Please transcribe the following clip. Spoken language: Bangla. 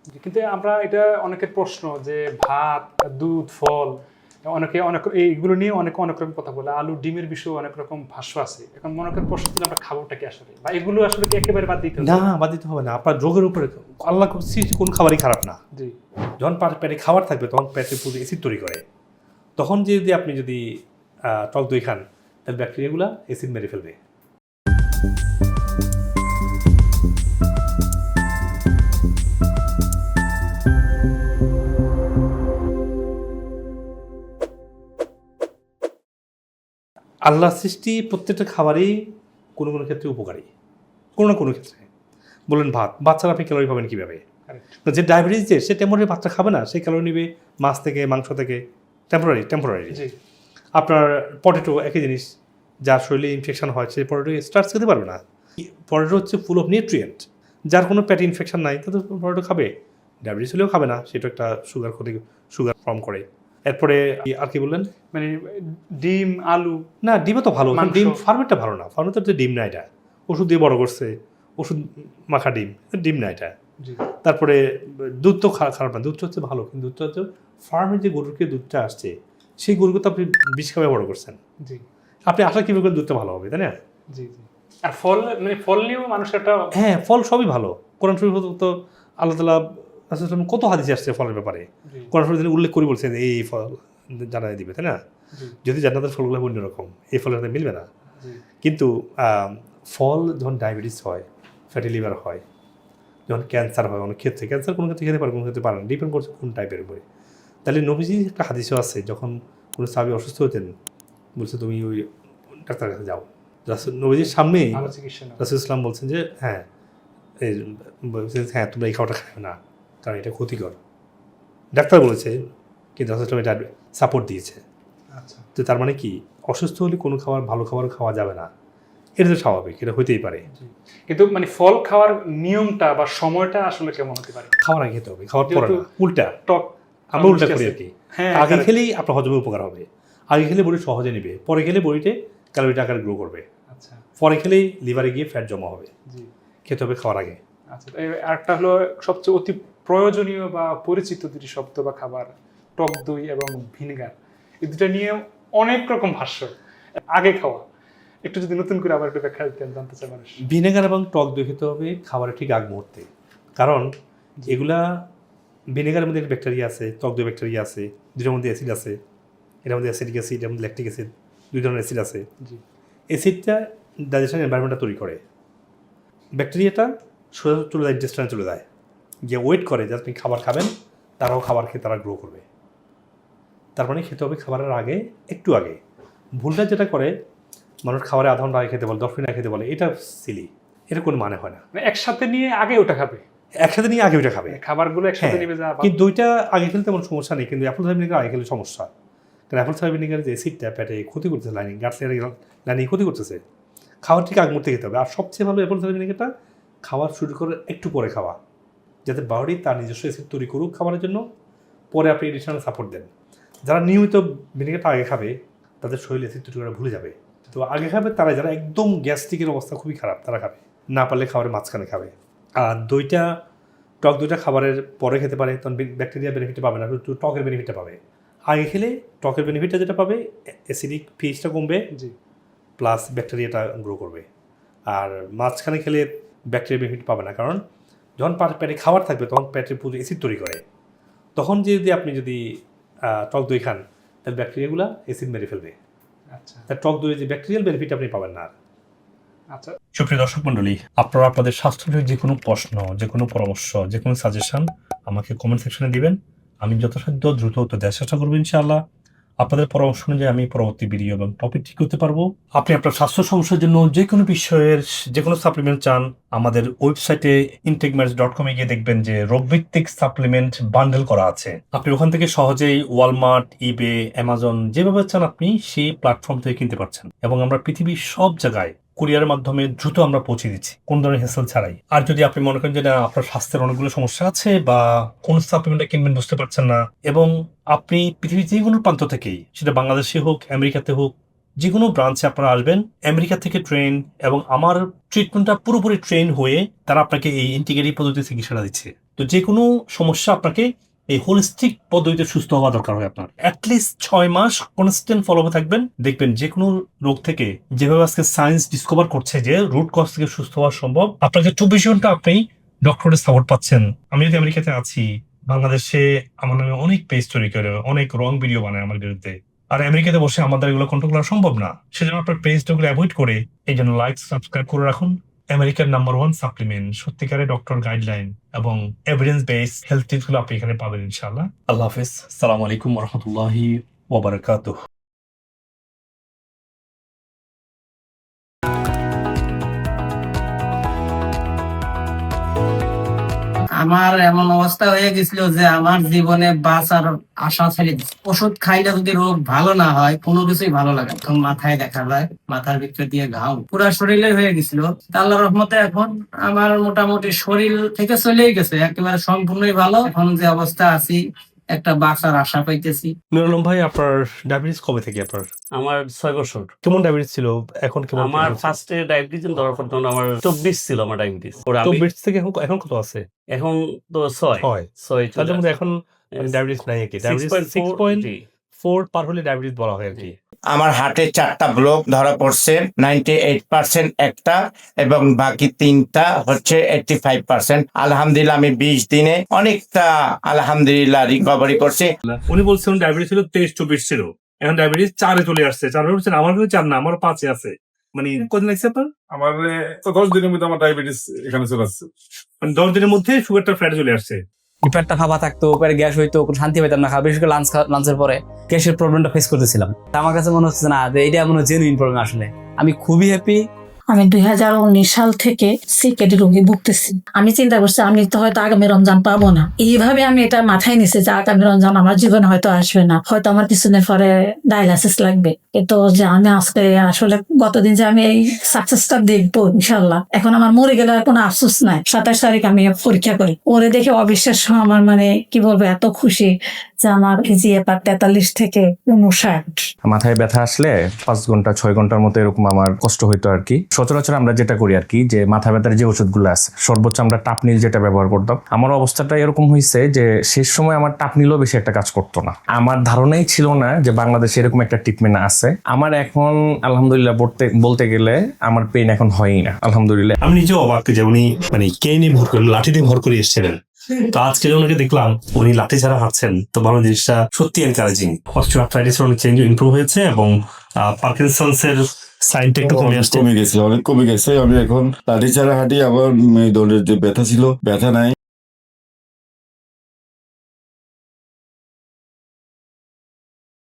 কিন্তু আমরা এটা অনেকের প্রশ্ন যে ভাত, দুধ, ফল অনেকে অনেক এইগুলো নিয়ে অনেকে অনেক রকম কথা বলে, আলু ডিমের বিষয়ে অনেক রকম ভাষ্য আছে। এখন মনে করেন প্রশ্ন ছিল আমরা খাবোটা কি আসলে, বা এগুলো আসলে কি একেবারে বাদ দিতে হবে? না, বাদ দিতে হবে না। আপনার যোগের উপরে আল্লাহ সৃষ্টি কোন খাবারই খারাপ না। জি, যখন পেটে খাবার থাকবে তখন পেটে পুরো অ্যাসিড তৈরি করে। তখন যদি আপনি যদি টক দই খান তাহলে ব্যাকটেরিয়াগুলো অ্যাসিড মেরে ফেলবে। আল্লাহ সৃষ্টি প্রত্যেকটা খাবারই কোনো কোনো ক্ষেত্রে উপকারী, কোনো না কোনো ক্ষেত্রে। বললেন ভাত, বাচ্চারা আপনি ক্যালোরি পাবেন কীভাবে? correct। যে ডায়াবেটিস, যে সে টেম্পোরারি ভাতটা খাবে না, সে ক্যালোরি নেবে মাছ থেকে, মাংস থেকে, টেম্পোরারি। জি, আপনার পটেটো একই জিনিস, যার শরীরে ইনফেকশন হয় সে পটেটো স্টার্চ খেতে পারবে না। পটেটো হচ্ছে ফুল অফ নিউট্রিয়েন্ট, যার কোনো পেটে ইনফেকশন নাই তাদের পটেটো খাবে। ডায়াবেটিস হলেও খাবে না, সেটা একটা সুগার ফর্ম করে। এরপরে আর কি বললেন? মানে ডিম, আলু। না, ডিমও তো ভালো, মাংস। ডিম ফার্মেরটা ভালো না, ফার্মের তো ডিম না, এটা ওষুধ দিয়ে বড় করছে, ওষুধ মাখা ডিম না এটা। জি, তারপরে দুধ তো খারাপ না, দুধটা হচ্ছে ভালো, কিন্তু দুধটা হচ্ছে ফার্মের যে গরুকে দুধটা আসছে সেই গরুকে তো আপনি বিষ খাওয়াই বড় করছেন। জি, আপনি আশা কীভাবে করে দুধটা ভালো হবে, তাই না? জি, জি। আর ফল, মানে ফল নিয়েও মানুষের একটা হ্যাঁ, ফল সবই ভালো। কোরআন শরীফ তো আল্লাহ তাআলা কত হাদিস আসছে ফলের ব্যাপারে। জি, কোরআন শরীফ তিনি উল্লেখ করে বলছেন এই ফল জানাই দিবে, তাই না? জি, যদি জান্নাতের ফলগুলো অন্যরকম, এই ফলের সাথে মিলবে না। জি, কিন্তু ফল যখন ডায়াবেটিস হয়, ফ্যাটি লিভার হয়, যখন ক্যান্সার হয়, অনেক ক্ষেত্রে ক্যান্সার কোনো ক্ষেত্রে খেতে পারে, কোনো ক্ষেত্রে পারে না, ডিপেন্ড করছে কোন টাইপের উপরে। তাহলে নবীজির একটা হাদিসও আছে, যখন কোনো সাহাবী অসুস্থ হতেন বলছে তুমি ওই ডাক্তারের কাছে যাও। নবীজির সামনেই ভালো চিকিৎসা না। রাসূল ইসলাম বলছেন যে হ্যাঁ, হ্যাঁ তোমরা এই খাওয়াটা খাবে না, কারণ এটা ক্ষতিকর। ডাক্তার বলেছে, কিন্তু রাসূল ইসলাম এটা সাপোর্ট দিয়েছে। আচ্ছা, তো তার মানে কি, অসুস্থ হলে কোনো খাবার, ভালো খাবার খাওয়া যাবে না, এটা তো স্বাভাবিক, এটা হইতেই পারে। জি। কিন্তু মানে ফল খাওয়ার নিয়মটা বা সময়টা আসলে কেমন হতে পারে? খাওয়ার আগে খেতে হবে, খাওয়ার পরে যেহেতু না, উল্টা। টক আমরা উল্টা মিষ্টি করি আছে। আর কি। হ্যাঁ, আগে correct। খেলেই আপনার হজমে উপকার হবে। আগে খেলে বডি সহজে নেবে, পরে খেলে বডিতে ক্যালোরিটা আকারে গ্রো করবে, আচ্ছা, পরে খেলেই লিভারে গিয়ে ফ্যাট জমা হবে। জি। খেতে হবে খাওয়ার আগে। আচ্ছা, আরেকটা হলো সবচেয়ে অতি প্রয়োজনীয় বা পরিচিত দুটি শব্দ বা খাবার, টক দই এবং ভিনেগার। এই দুটা নিয়ে অনেক রকম ভাষ্য। আগে খাওয়া একটু যদি নতুন করে আবার একটু ব্যাখ্যা দিতেন, জানতে চায় মানুষ। ভিনেগার এবং টক দই খেতে হবে খাবারের ঠিক আগ মুহূর্তে, কারণ এগুলা ভিনেগারের মধ্যে একটা ব্যাকটেরিয়া আছে, টক দই ব্যাকটেরিয়া আছে, দুটোর মধ্যে অ্যাসিড আছে, এটার মধ্যে অ্যাসিডিক অ্যাসিড, এটার মধ্যে ল্যাকটিক অ্যাসিড, দুই ধরনের অ্যাসিড আছে। জি, অ্যাসিডটা ডাইজেশন এনভায়রনমেন্টটা তৈরি করে, ব্যাকটেরিয়াটা সোজা চলে যায় ইন্টেস্টাইনে, চলে যায় গিয়ে ওয়েট করে যে আপনি খাবার খাবেন, তারাও খাবার খেয়ে তারা গ্রো করবে। তার মানে খেতে হবে খাবারের আগে, একটু আগে। ভুলটা যেটা করে মানুষ খাবারে আধা ঘন্টা আগে খেতে বলে, 10 মিনিট আগে খেতে বলে, এটা সিলি, এটা কোনো মানে হয় না। মানে একসাথে নিয়ে আগে ওটা খাবে, একসাথে নিয়ে আগে ওইটা খাবে। খাবারগুলো একসাথে হ্যাঁ, নিবে যা। কিন্তু দুইটা আগে খেলে তেমন সমস্যা নেই, কিন্তু অ্যাপল সাইডার ভিনেগার আগে খেলে সমস্যা। কারণ অ্যাপল সাইডার ভিনেগারের যে অ্যাসিডটা পেটে ক্ষতি করতেছে, লাইনিং গাট লাইনিং ক্ষতি করতেছে। খাওয়ার ঠিক আগ মুহূর্তে খেতে হবে। আর সবচেয়ে ভালো অ্যাপল সাইডার ভিনেগারটা খাওয়ার শুরু করে একটু পরে খাওয়া, যাতে বডি তার নিজস্ব অ্যাসিড তৈরি করুক খাবারের জন্য, পরে আপনি এডিশনাল সাপোর্ট দেন। যারা নিয়মিত ভিনেগারটা আগে খাবে তাদের শরীর অ্যাসিড তৈরি করা ভুলে যাবে। তো আগে খাবে তারা, যারা একদম গ্যাস্ট্রিকের অবস্থা খুবই খারাপ তারা খাবে, না পারলে খাবারের মাঝখানে খাবে। আর দইটা, টক দইটা খাবারের পরে খেতে পারে, তখন ব্যাকটেরিয়া বেনিফিটটা পাবে না, একটু টকের বেনিফিটটা পাবে। আগে খেলে টকের বেনিফিটটা যেটা পাবে, অ্যাসিডিক পিএইচটা কমবে, জি, প্লাস ব্যাকটেরিয়াটা গ্রো করবে। আর মাঝখানে খেলে ব্যাকটেরিয়া বেনিফিট পাবে না, কারণ যখন পেটে খাবার থাকবে তখন পেটের পুরো অ্যাসিড তৈরি করে। তখন যদি আপনি টক দই খান তাহলে ব্যাকটেরিয়াগুলো অ্যাসিড মেরে ফেলবে। আচ্ছা, তার টক দই যে ব্যাকটেরিয়াল বেনিফিট আপনি পাবেন না। আচ্ছা। সুপ্রিয় দর্শক মণ্ডলী, আপনারা আপনাদের স্বাস্থ্য যে কোনো প্রশ্ন, যে কোনো পরামর্শ, যে কোনো সাজেশন আমাকে কমেন্ট সেকশনে দিবেন। আমি যথাসাধ্য দ্রুত উত্তর দেওয়ার চেষ্টা করবো ইনশাআল্লাহ। আপনাদের পরামর্শ অনুযায়ী আমি পরবর্তী ভিডিও এবং টপিক ঠিক করতে পারবো। আপনি আপনার স্বাস্থ্য সমস্যার জন্য যে কোনো বিষয়ের যে কোনো সাপ্লিমেন্ট চান, আমাদের ওয়েবসাইটে intakematch.com গিয়ে দেখবেন যে রোগভিত্তিক সাপ্লিমেন্ট বান্ডেল করা আছে। আপনি ওখান থেকে সহজেই ওয়ালমার্ট, ইবে, অ্যামাজন, যেভাবে চান আপনি সেই প্ল্যাটফর্ম থেকে কিনতে পারছেন। এবং আমরা পৃথিবীর সব জায়গায় কুরিয়ারের মাধ্যমে দ্রুত আমরা পৌঁছে দিচ্ছি, কোন ধরনের হেসেল ছাড়াই। আর যদি আপনি মনে করেন যে না, আপনার স্বাস্থ্যের অনেকগুলো সমস্যা আছে বা কোন সাপ্লিমেন্টটা কিনবেন বুঝতে পারছেন না, এবং আপনি পৃথিবীর যে কোনো প্রান্ত থেকেই, সেটা বাংলাদেশে হোক, আমেরিকাতে হোক, যে কোনো ব্রাঞ্চে আপনারা আসবেন, আমেরিকা থেকে ট্রেন এবং আমার ট্রিটমেন্টটা পুরোপুরি ট্রেন হয়ে তারা আপনাকে এই ইন্টিগ্রেটিভ পদ্ধতি চিকিৎসাটা দিচ্ছে। তো যে কোনো সমস্যা আপনাকে এই হোলিস্টিক পদ্ধতিতে সুস্থ হওয়া দরকার হয় আপনার। অ্যাটলিস্ট 6 মাস কনস্ট্যান্ট ফলো থাকবেন, দেখবেন যে কোনো রোগ থেকে যেভাবে আজকে সায়েন্স ডিসকভার করছে যে রুট কজ থেকে সুস্থ হওয়া সম্ভব। আপনাকে 24 ঘন্টা আপনি ডক্টরের সাপোর্ট পাচ্ছেন। আমি যদি আমেরিকাতে আছি, বাংলাদেশে আমার নামে অনেক পেজ তৈরি করে অনেক রং ভিডিও বানায় আমার বিরুদ্ধে, আর আমেরিকাতে বসে আমাদের এগুলো কন্ট্রোল করা সম্ভব না। সেজন্য আপনার পেজগুলো অ্যাভয়েড করে এই জন্য লাইক সাবস্ক্রাইব করে রাখুন। আমেরিকার নাম্বার 1 সাপ্লিমেন্ট, সত্যিকারের ডক্টর গাইডলাইন এবং এভিডেন্স বেস হেলথ টিপস গুলো আপনি এখানে পাবেন ইনশাআল্লাহ। আল্লাহ হাফেজ, আসসালামু আলাইকুম ওয়া রাহমাতুল্লাহি ওয়া বারাকাতুহু। আমার এমন অবস্থা হয়ে গেছিল যে আমার জীবনে বাঁচার আশা ছেড়ে দিচ্ছে। ওষুধ খাইলে যদি রোগ ভালো না হয়, কোনো কিছুই ভালো লাগে না। তখন মাথায় দেখা যায়, মাথার ভিতরে দিয়ে ঘাও পুরা শরীরে হয়ে গেছিল। আল্লাহর রহমতে এখন আমার মোটামুটি শরীর থেকে চলেই গেছে, একেবারে সম্পূর্ণই ভালো। এখন যে অবস্থা আছি, একটা বাঁচার আশা পাইতেছি। নুরুল আলম ভাই, আপনার ডায়াবেটিস কবে থেকে? আপনার আমার 6 বছর। কেমন ডায়াবেটিস ছিল, এখন কেমন? আমার ফার্স্টে ডায়াবেটিস ধরা পড়তো না, আমার 24 ছিল আমার ডায়াবেটিস। ওরা আমি 24 থেকে এখন কত আছে? এখন তো 6 তাহলে মধ্যে এখন ডায়াবেটিস নাই কি? ডায়াবেটিস 6.4 পার হলে ডায়াবেটিস বলা হয় আর কি। আমার হার্টে 4টা ব্লক ধরা পড়ছে, 98% একটা এবং বাকি 3টা হচ্ছে 85%। আলহামদুলিল্লাহ আমি 20 দিনে অনেকটা আলহামদুলিল্লাহ রিকভারি করছি। উনি বলছেন ডায়াবেটিস ছিল 23-24 ছিল, এখন ডায়াবেটিস 4-এ চলে আসছে। 4 হচ্ছে আমার কাছে 4 না, আমার 5-এ আছে। মানে কদিন লাগছে আপনার? আমার তো 10 দিনের মধ্যে আমার ডায়াবেটিস এখানে চলে আসছে। মানে 10 দিনের মধ্যে সুগারটা ফ্ল্যাটে চলে আসছে। পেটটা ফাঁপা থাকতো, পেটে গ্যাস হইতো, কোনো শান্তি পেতাম না। বিশেষ করে লাঞ্চের পরে গ্যাসের প্রবলেমটা ফেস করতেছিলাম। আমার কাছে মনে হচ্ছে না যে এটা মনে জেনুইন প্রবলেম। আসলে আমি খুবই হ্যাপি। আমি 2019 সাল থেকে সিকেডি রোগে ভুগতেছি। আমি চিন্তা করছি আমি তো হয়তো আগামী রমজান পাবো না। এইভাবে আমি এটা মাথায় নিছি যে আগামী রমজান আমার জীবনে হয়তো আসবে না, হয়তো আমার কিছুদিন পরে ডায়ালাইসিস লাগবে। কিন্তু যে আমি আজকে আসলে গতদিন যে আমি এই সাকসেসটা দেখবো ইনশাল্লাহ, এখন আমার মরে গেলে আর কোনো আফসোস নাই। 27 তারিখ আমি পরীক্ষা করি, ওরে দেখে অবিশ্বাস্য আমার মানে কি বলবো, এত খুশি যে আমার জিএফআর 43 থেকে 59। মাথায় ব্যথা আসলে 5 ঘন্টা 6 ঘন্টার মতো এরকম আমার কষ্ট হইতো আর কি। সচরাচর আমরা যেটা করি আর কি, যে মাথা ব্যথার যে ওষুধগুলো আছে সর্বোচ্চ আমরা টাপনিল যেটা ব্যবহার করতাম। আমার অবস্থাটা এরকম হয়েছে যে শেষ সময় আমার টাপনিলও বেশি একটা কাজ করতো না। আমার ধারণাই ছিল না যে বাংলাদেশে এরকম একটা ট্রিটমেন্ট আছে। আমার এখন আলহামদুলিল্লাহ বলতে গেলে আমার পেইন এখন হয়ই না আলহামদুলিল্লাহ। আমি নিজেও অবাক যে উনি মানে কে নিয়ে ভর করে, লাঠি দিয়ে ভর করে এসেছিলেন। তো আজকে ওনাকে দেখলাম উনি লাঠি ছাড়া হাঁটছেন, তো ভালো জিনিসটা সত্যি এনকারেজিং। অস্টিওআর্থ্রাইটিসের অনেক চেঞ্জ ইমপ্রুভ হয়েছে এবং পার্কিনসন্স এর সাইনটা একটু কমে আসছে, অনেক কমে গেছে। আমি এখন লাঠি ছাড়া হাঁটি, আমার দলের যে ব্যথা ছিল ব্যথা নাই।